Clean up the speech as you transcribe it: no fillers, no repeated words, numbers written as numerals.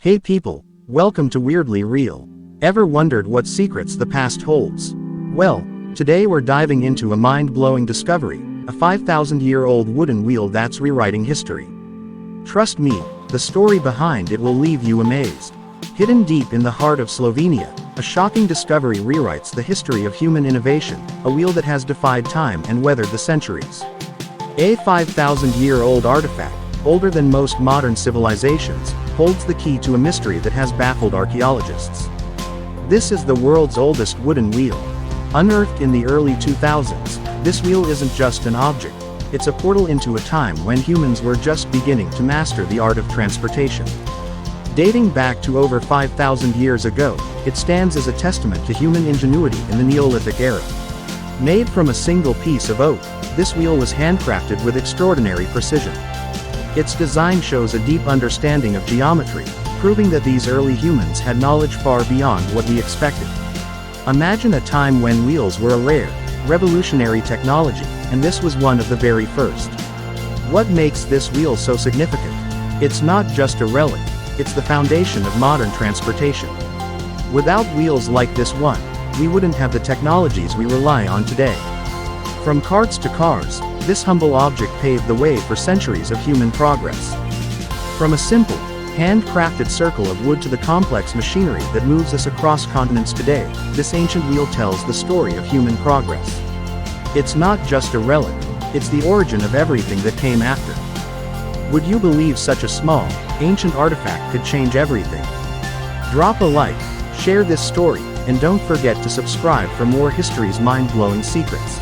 Hey people, welcome to Weirdly Real. Ever wondered what secrets the past holds? Well, today we're diving into a mind-blowing discovery, a 5,000-year-old wooden wheel that's rewriting history. Trust me, the story behind it will leave you amazed. Hidden deep in the heart of Slovenia, a shocking discovery rewrites the history of human innovation, a wheel that has defied time and weathered the centuries. A 5,000-year-old artifact, older than most modern civilizations, holds the key to a mystery that has baffled archaeologists. This is the world's oldest wooden wheel. Unearthed in the early 2000s, this wheel isn't just an object, it's a portal into a time when humans were just beginning to master the art of transportation. Dating back to over 5,000 years ago, it stands as a testament to human ingenuity in the Neolithic era. Made from a single piece of oak, this wheel was handcrafted with extraordinary precision. Its design shows a deep understanding of geometry, proving that these early humans had knowledge far beyond what we expected. Imagine a time when wheels were a rare, revolutionary technology, and this was one of the very first. What makes this wheel so significant? It's not just a relic, it's the foundation of modern transportation. Without wheels like this one, we wouldn't have the technologies we rely on today. From carts to cars, this humble object paved the way for centuries of human progress. From a simple, handcrafted circle of wood to the complex machinery that moves us across continents today, this ancient wheel tells the story of human progress. It's not just a relic, it's the origin of everything that came after. Would you believe such a small, ancient artifact could change everything? Drop a like, share this story, and don't forget to subscribe for more history's mind-blowing secrets.